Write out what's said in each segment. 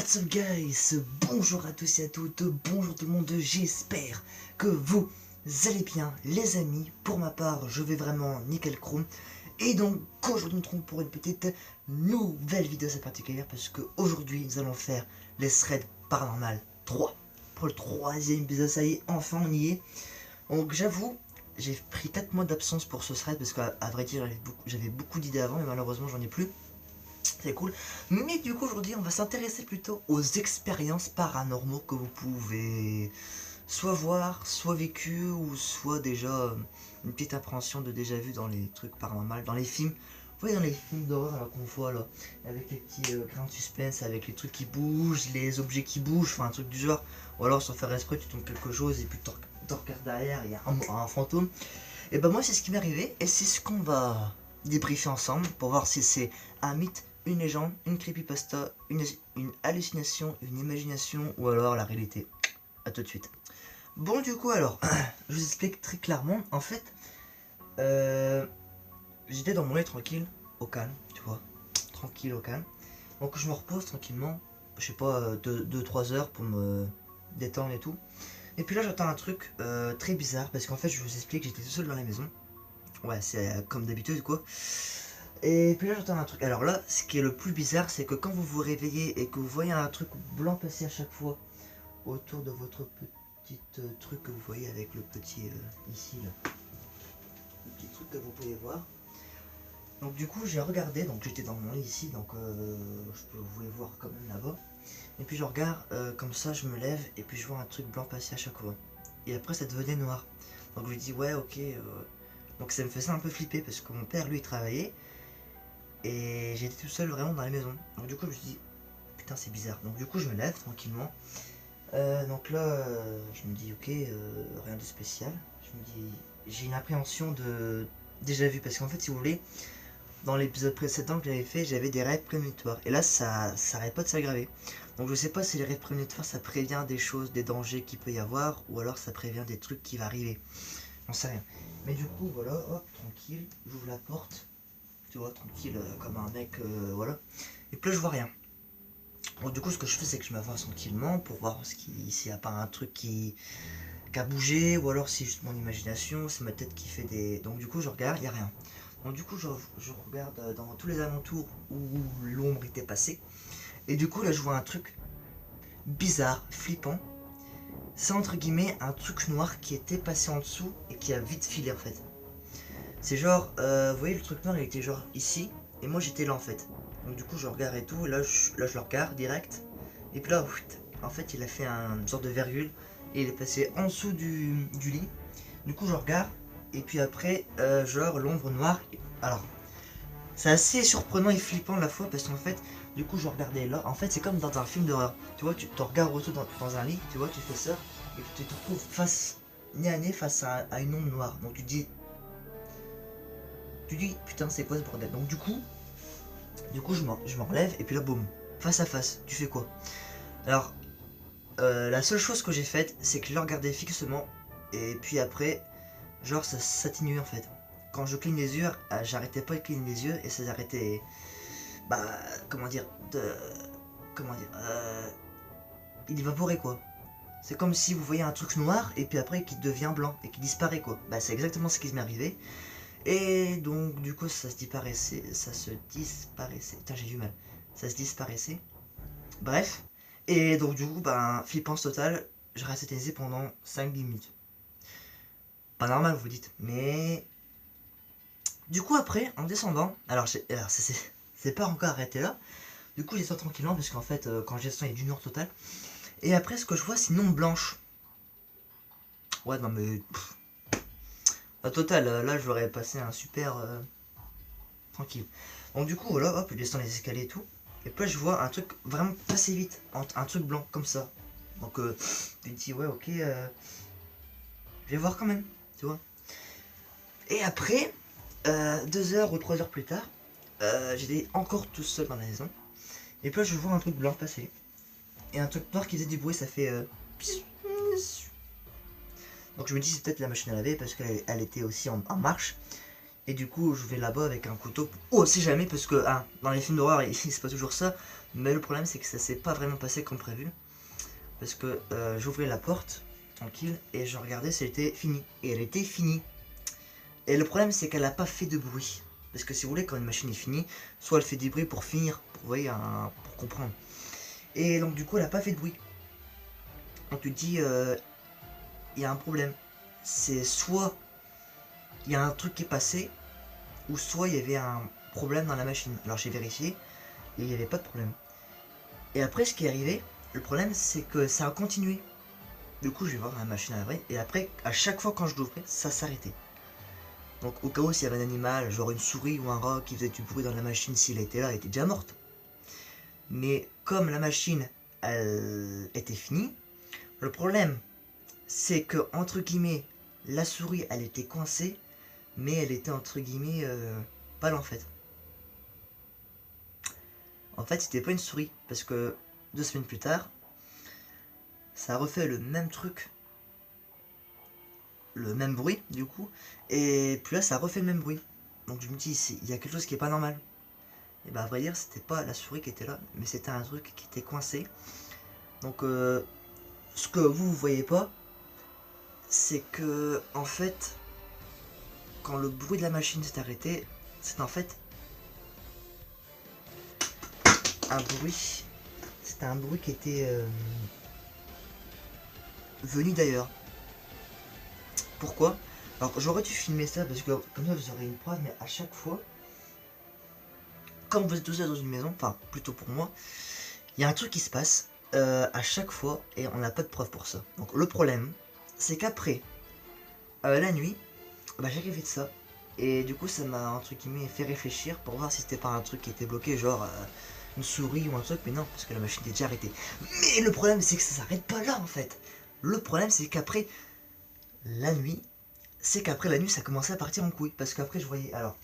What's up guys, bonjour à tous et à toutes, bonjour tout le monde, j'espère que vous allez bien les amis. Pour ma part, je vais vraiment nickel chrome. Et donc aujourd'hui nous nous retrouvons pour une petite nouvelle vidéo assez particulière, parce que aujourd'hui nous allons faire les threads paranormal 3. Pour le troisième épisode, ça y est, enfin on y est. Donc j'avoue, j'ai pris 4 mois d'absence pour ce thread, parce qu'à vrai dire j'avais beaucoup d'idées avant, mais malheureusement j'en ai plus. C'est cool, mais du coup aujourd'hui on va s'intéresser plutôt aux expériences paranormaux que vous pouvez soit voir, soit vécu, ou soit déjà une petite appréhension de déjà vu dans les trucs paranormaux, dans les films. Vous voyez, dans les films d'horreur qu'on voit là, avec les petits grains de suspense, avec les trucs qui bougent, les objets qui bougent, enfin un truc du genre. Ou alors sans faire esprit tu tombes quelque chose et puis tu regardes derrière, il y a un fantôme. Et ben moi c'est ce qui m'est arrivé, et c'est ce qu'on va débriefer ensemble pour voir si c'est un mythe, une légende, une creepypasta, une hallucination, une imagination, ou alors la réalité. A tout de suite. Bon du coup alors, je vous explique très clairement. En fait, j'étais dans mon lit tranquille, au calme, tu vois. Tranquille, au calme. Donc je me repose tranquillement, je sais pas, 2-3 heures pour me détendre et tout. Et puis là j'entends un truc très bizarre, parce qu'en fait je vous explique, j'étais tout seul dans la maison. Ouais, c'est comme d'habitude quoi. Et puis là j'entends un truc. Alors là, ce qui est le plus bizarre, c'est que quand vous vous réveillez et que vous voyez un truc blanc passer à chaque fois autour de votre petit truc que vous voyez avec le petit ici là, le petit truc que vous pouvez voir. Donc du coup j'ai regardé, donc j'étais dans mon lit ici, donc vous pouvez voir quand même là-bas. Et puis je regarde comme ça, je me lève et puis je vois un truc blanc passer à chaque fois. Et après ça devenait noir. Donc je lui dis ouais ok. Donc ça me faisait un peu flipper, parce que mon père lui il travaillait. Et j'étais tout seul vraiment dans la maison. Donc du coup je me suis dit, putain c'est bizarre. Donc du coup je me lève tranquillement. Donc là je me dis ok, rien de spécial. Je me dis, j'ai une appréhension de déjà vu. Parce qu'en fait si vous voulez, dans l'épisode précédent que j'avais fait, j'avais des rêves prémonitoires. Et là ça arrête pas de s'aggraver. Donc je sais pas si les rêves prémonitoires ça prévient des choses, des dangers qu'il peut y avoir, ou alors ça prévient des trucs qui va arriver. J'en sais rien. Mais du coup voilà, hop, tranquille, j'ouvre la porte. Tu vois, tranquille, comme un mec, voilà. Et puis là, je vois rien. Donc du coup, ce que je fais, c'est que je m'avance tranquillement pour voir s'il n'y a pas un truc qui a bougé, ou alors si c'est juste mon imagination, c'est ma tête qui fait des... Donc du coup, je regarde, il n'y a rien. Donc du coup, je regarde dans tous les alentours où l'ombre était passée. Et du coup, là, je vois un truc bizarre, flippant. C'est entre guillemets un truc noir qui était passé en dessous et qui a vite filé en fait. C'est genre, vous voyez le truc noir il était genre ici, et moi j'étais là en fait. Donc du coup je regarde et tout, et là je le regarde direct. Et puis là, en fait il a fait une sorte de virgule, et il est passé en dessous du lit. Du coup je regarde, et puis après, genre l'ombre noire. Alors, c'est assez surprenant et flippant à la fois, parce qu'en fait, du coup je regardais là, en fait c'est comme dans un film d'horreur. Tu vois, tu te regardes autour dans un lit, tu vois, tu fais ça, et tu te retrouves nez à nez face à une ombre noire. Donc tu dis putain c'est quoi ce bordel. Donc du coup je me relève, et puis là boum, face à face, tu fais quoi? Alors la seule chose que j'ai faite, c'est que je le regardais fixement, et puis après genre ça s'atténuait en fait. Quand je cligne les yeux, j'arrêtais pas de cligner les yeux, et ça s'arrêtait, bah comment dire, il évaporait quoi. C'est comme si vous voyez un truc noir et puis après qui devient blanc et qui disparaît quoi. Bah c'est exactement ce qui m'est arrivé. Et donc du coup ça se disparaissait. Putain j'ai du mal. Ça se disparaissait. Bref. Et donc du coup ben flippance totale. Je restais tétanisé pendant 5-10 minutes. Pas normal vous dites. Mais du coup après en descendant. Alors c'est pas encore arrêté là. Du coup je descends tranquillement, parce qu'en fait quand je descends il y a du noir total. Et après ce que je vois c'est une ombre blanche. Ouais non mais... Au total là j'aurais passé un super... tranquille. Donc du coup voilà, hop, je descends les escaliers et tout. Et puis là je vois un truc vraiment passer vite, un truc blanc comme ça. Donc je me dis ouais ok, je vais voir quand même, tu vois. Et après, 2 heures ou 3 heures plus tard, j'étais encore tout seul dans la maison. Et puis là je vois un truc blanc passer. Et un truc noir qui faisait du bruit, ça fait... Donc je me dis c'est peut-être la machine à laver, parce qu'elle était aussi en marche. Et du coup, je vais là-bas avec un couteau. Oh, si jamais, parce que dans les films d'horreur, il se passe toujours ça. Mais le problème, c'est que ça s'est pas vraiment passé comme prévu. Parce que j'ouvrais la porte, tranquille, et je regardais si elle était finie. Et elle était finie. Et le problème, c'est qu'elle a pas fait de bruit. Parce que si vous voulez, quand une machine est finie, soit elle fait des bruits pour finir, pour, vous voyez, pour comprendre. Et donc, du coup, elle a pas fait de bruit. Donc, tu te dis, il y a un problème. C'est soit il y a un truc qui est passé, ou soit il y avait un problème dans la machine. Alors, j'ai vérifié, et il n'y avait pas de problème. Et après, ce qui est arrivé, le problème, c'est que ça a continué. Du coup, je vais voir la machine à laver, et après, à chaque fois quand je l'ouvrais, ça s'arrêtait. Donc, au cas où s'il y avait un animal, genre une souris ou un rat qui faisait du bruit dans la machine, s'il était là, elle était déjà morte. Mais comme la machine, elle était finie, le problème, c'est que, entre guillemets, la souris, elle était coincée, mais elle était, entre guillemets, pas là en fait. En fait, c'était pas une souris, parce que 2 semaines plus tard, ça a refait le même truc, le même bruit du coup, et puis là ça a refait le même bruit. Donc je me dis, il y a quelque chose qui est pas normal. Et bah à vrai dire, c'était pas la souris qui était là, mais c'était un truc qui était coincé. Donc ce que vous voyez pas, c'est que en fait, quand le bruit de la machine s'est arrêté, c'est en fait un bruit. C'était un bruit qui était venu d'ailleurs. Pourquoi? Alors j'aurais dû filmer ça parce que comme ça vous aurez une preuve, mais à chaque fois, quand vous êtes tout seul dans une maison, enfin plutôt pour moi, il y a un truc qui se passe à chaque fois et on n'a pas de preuve pour ça. Donc le problème, c'est qu'après, la nuit, bah, j'ai rêvé de ça. Et du coup ça m'a entre guillemets fait réfléchir pour voir si c'était pas un truc qui était bloqué, genre une souris ou un truc, mais non, parce que la machine était déjà arrêtée. Mais le problème c'est que ça s'arrête pas là en fait. Le problème c'est qu'après la nuit, ça commençait à partir en couille. Parce qu'après je voyais, alors,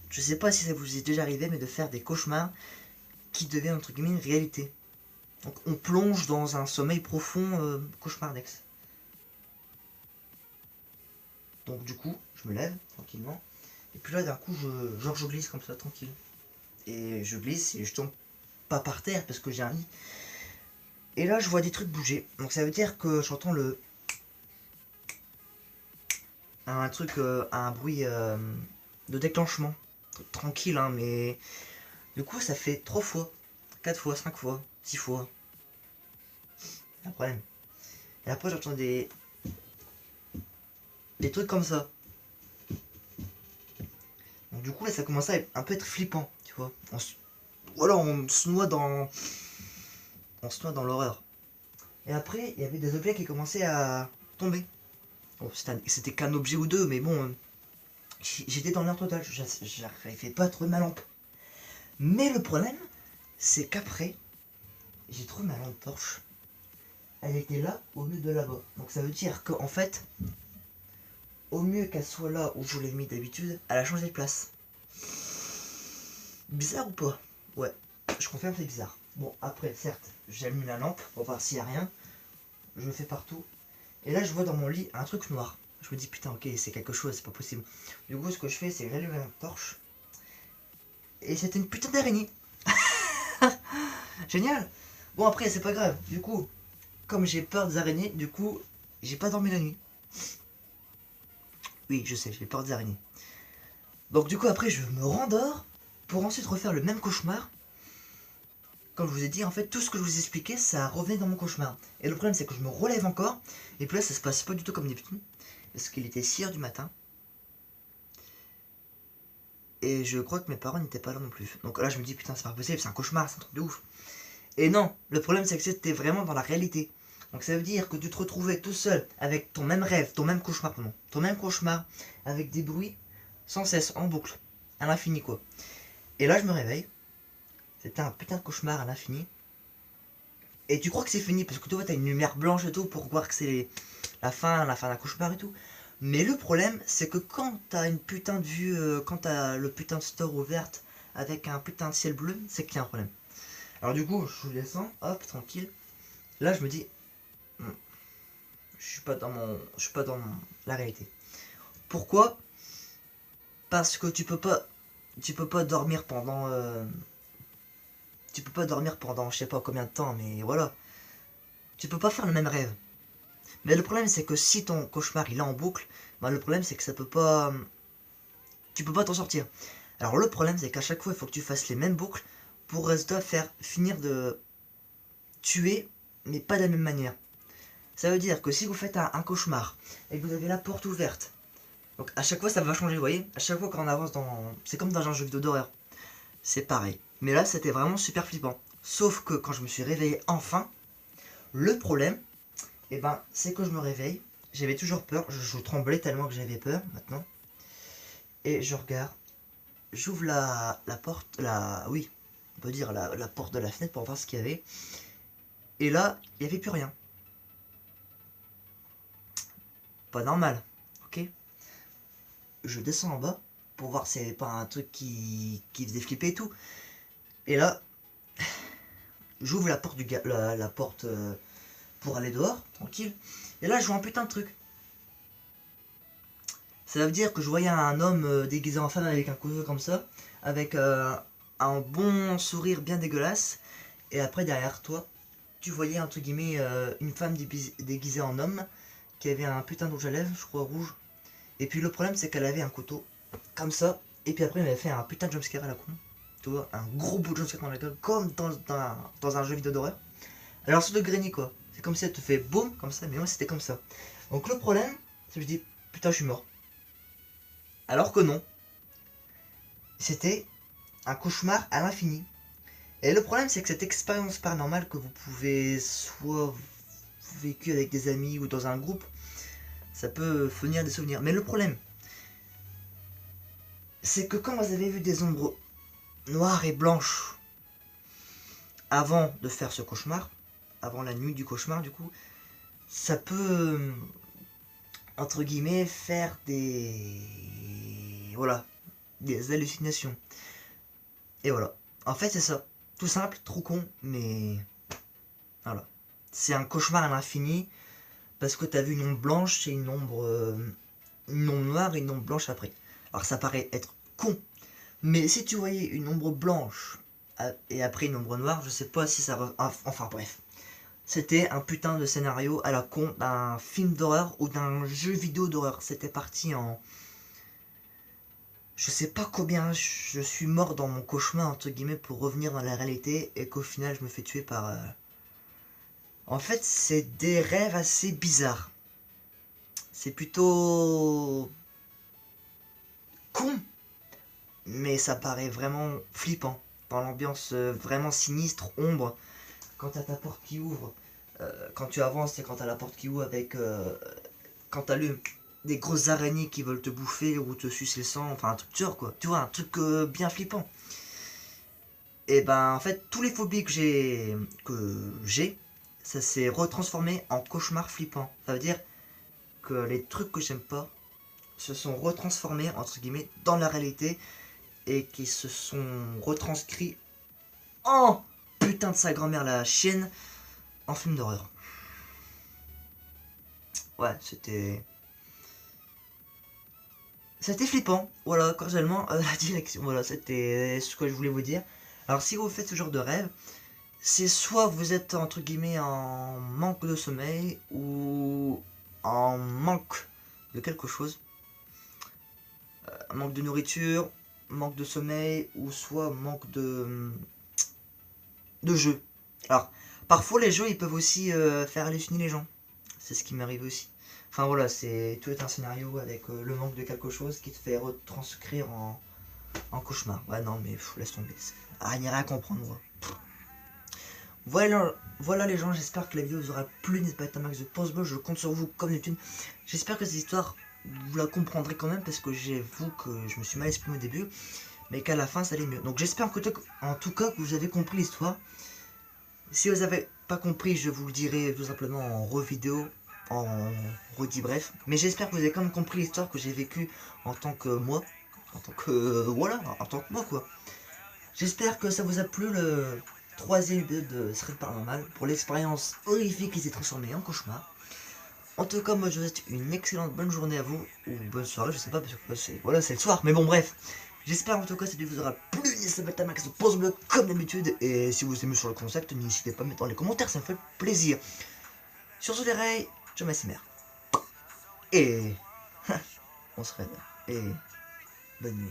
je sais pas si ça vous est déjà arrivé, mais de faire des cauchemars qui deviennent entre guillemets une réalité. Donc on plonge dans un sommeil profond cauchemardex. Donc du coup, je me lève tranquillement. Et puis là d'un coup, je glisse comme ça, tranquille. Et je glisse et je tombe pas par terre parce que j'ai un lit. Et là je vois des trucs bouger. Donc ça veut dire que j'entends un truc, un bruit de déclenchement. Tranquille hein, mais du coup ça fait 3 fois, 4 fois, 5 fois, 6 fois. Un problème. Et après j'entends des trucs comme ça. Donc du coup là ça commence à un peu être flippant, tu vois. Ou alors on se noie dans l'horreur. Et après il y avait des objets qui commençaient à tomber. Bon, c'était qu'un objet ou deux, mais bon, j'étais dans l'air total. J'arrivais pas à trouver ma lampe. Mais le problème, c'est qu'après, j'ai trouvé ma lampe torche. Elle était là au lieu de là-bas. Donc ça veut dire qu'en fait, au mieux qu'elle soit là où je l'ai mis d'habitude, elle a changé de place. Bizarre ou pas? Ouais, je confirme, c'est bizarre. Bon, après, certes, j'allume la lampe pour voir s'il y a rien. Je le fais partout. Et là, je vois dans mon lit un truc noir. Je me dis, putain, ok, c'est quelque chose, c'est pas possible. Du coup, ce que je fais, c'est que j'allume la torche. Et c'était une putain d'araignée. Génial. Bon, après, c'est pas grave. Du coup, comme j'ai peur des araignées, du coup, j'ai pas dormi la nuit. Oui, je sais, j'ai peur des araignées. Donc, du coup, après, je me rendors pour ensuite refaire le même cauchemar. Comme je vous ai dit, en fait, tout ce que je vous ai expliqué, ça revenait dans mon cauchemar. Et le problème, c'est que je me relève encore. Et puis là, ça se passe pas du tout comme d'habitude. Parce qu'il était 6h du matin. Et je crois que mes parents n'étaient pas là non plus. Donc là, je me dis, putain, c'est pas possible, c'est un cauchemar, c'est un truc de ouf. Et non, le problème, c'est que c'était vraiment dans la réalité. Donc ça veut dire que tu te retrouvais tout seul avec ton même rêve, ton même cauchemar, pardon. Ton même cauchemar, avec des bruits sans cesse, en boucle. À l'infini, quoi. Et là, je me réveille. C'était un putain de cauchemar à l'infini. Et tu crois que c'est fini parce que tu vois, t'as une lumière blanche et tout pour voir que c'est la fin d'un cauchemar et tout. Mais le problème, c'est que quand t'as une putain de vue, quand t'as le putain de store ouverte avec un putain de ciel bleu, c'est qu'il y a un problème. Alors du coup, je descends, hop, tranquille. Là, je me dis, je suis pas dans la réalité. Pourquoi? Parce que tu peux pas dormir pendant je sais pas combien de temps, mais voilà. Tu peux pas faire le même rêve. Mais le problème c'est que si ton cauchemar il est en boucle, bah, le problème c'est que ça peut pas, tu peux pas t'en sortir. Alors le problème c'est qu'à chaque fois il faut que tu fasses les mêmes boucles pour résultat faire finir de tuer, mais pas de la même manière. Ça veut dire que si vous faites un cauchemar et que vous avez la porte ouverte, donc à chaque fois ça va changer, vous voyez. À chaque fois quand on avance dans, c'est comme dans un jeu vidéo d'horreur, c'est pareil. Mais là c'était vraiment super flippant. Sauf que quand je me suis réveillé enfin, le problème, et ben c'est que je me réveille, j'avais toujours peur, je tremblais tellement que j'avais peur maintenant. Et je regarde, j'ouvre la porte, oui, on peut dire la porte de la fenêtre pour voir ce qu'il y avait. Et là, il n'y avait plus rien. Pas normal, ok. Je descends en bas pour voir si c'est pas un truc qui faisait flipper et tout. Et là, j'ouvre la porte, la porte pour aller dehors, tranquille. Et là, je vois un putain de truc. Ça veut dire que je voyais un homme déguisé en femme avec un couteau comme ça, avec un bon sourire bien dégueulasse. Et après, derrière toi, tu voyais entre guillemets une femme déguisée en homme qui avait un putain de rouge à lèvres, je crois rouge. Et puis le problème, c'est qu'elle avait un couteau comme ça. Et puis après, elle m'avait fait un putain de jumpscare à la con. Tu vois, un gros bout de jumpscare dans la gueule, comme dans un jeu vidéo d'horreur. Alors, sur de Granny, quoi. C'est comme si elle te fait boum, comme ça, mais moi, c'était comme ça. Donc, le problème, c'est que je dis, putain, je suis mort. Alors que non. C'était un cauchemar à l'infini. Et le problème, c'est que cette expérience paranormale que vous pouvez soit vécu avec des amis ou dans un groupe, ça peut fournir des souvenirs. Mais le problème, c'est que quand vous avez vu des ombres noires et blanches avant de faire ce cauchemar, avant la nuit du cauchemar du coup, ça peut, entre guillemets, faire des... voilà, des hallucinations. Et voilà. En fait, c'est ça. Tout simple, trop con, mais... voilà. C'est un cauchemar à l'infini, parce que t'as vu une ombre blanche et une ombre noire et une ombre blanche après. Alors ça paraît être con, mais si tu voyais une ombre blanche et après une ombre noire, je sais pas si ça... Enfin bref. C'était un putain de scénario à la con d'un film d'horreur ou d'un jeu vidéo d'horreur. C'était parti en... je sais pas combien je suis mort dans mon cauchemar, entre guillemets, pour revenir dans la réalité et qu'au final je me fais tuer par... En fait, c'est des rêves assez bizarres. C'est plutôt... con, mais ça paraît vraiment flippant. Dans l'ambiance vraiment sinistre, ombre, quand t'as ta porte qui ouvre, quand tu avances et quand t'as la porte qui ouvre avec... quand t'as des grosses araignées qui veulent te bouffer ou te sucer le sang, enfin un truc dur quoi, tu vois, un truc bien flippant. Et ben en fait, tous les phobies que j'ai, ça s'est retransformé en cauchemar flippant. Ça veut dire que les trucs que j'aime pas se sont retransformés entre guillemets dans la réalité et qui se sont retranscrits en putain de sa grand-mère la chienne en film d'horreur. Ouais, c'était flippant, voilà, cordialement, la direction, voilà, c'était ce que je voulais vous dire. Alors si vous faites ce genre de rêve, c'est soit vous êtes entre guillemets en manque de sommeil ou en manque de quelque chose, manque de nourriture, manque de sommeil ou soit manque de jeu. Alors parfois les jeux ils peuvent aussi faire halluciner les gens, c'est ce qui m'arrive aussi. Enfin voilà, c'est tout est un scénario avec le manque de quelque chose qui te fait retranscrire en cauchemar. Ouais non mais laisse tomber, il n'y a rien à comprendre. Moi. Voilà les gens, j'espère que la vidéo vous aura plu, n'hésitez pas à mettre un max de pouce bleu, je compte sur vous comme d'habitude. J'espère que cette histoire, vous la comprendrez quand même parce que j'avoue que je me suis mal exprimé au début, mais qu'à la fin ça allait mieux. Donc j'espère en tout cas que vous avez compris l'histoire. Si vous n'avez pas compris, je vous le dirai tout simplement en revidéo, en redit bref. Mais j'espère que vous avez quand même compris l'histoire que j'ai vécue en tant que moi, en tant que, voilà, en tant que moi quoi. J'espère que ça vous a plu le troisième épisode de Secret Paranormal pour l'expérience horrifique qui s'est transformée en cauchemar. En tout cas, moi je vous souhaite une excellente bonne journée à vous, ou bonne soirée, je sais pas, parce que c'est le soir, mais bon bref. J'espère en tout cas que cette vidéo vous aura plu, n'hésitez pas à mettre un pouce bleu comme d'habitude, et si vous aimez sur le concept, n'hésitez pas à mettre dans les commentaires, ça me fait plaisir. Sur ce les rails, je m'assimère. Et... on se raide, et... bonne nuit.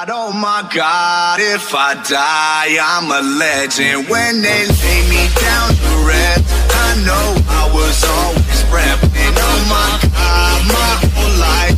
Oh my God, if I die, I'm a legend. When they lay me down to rest, I know I was always repping. Oh my God, my whole life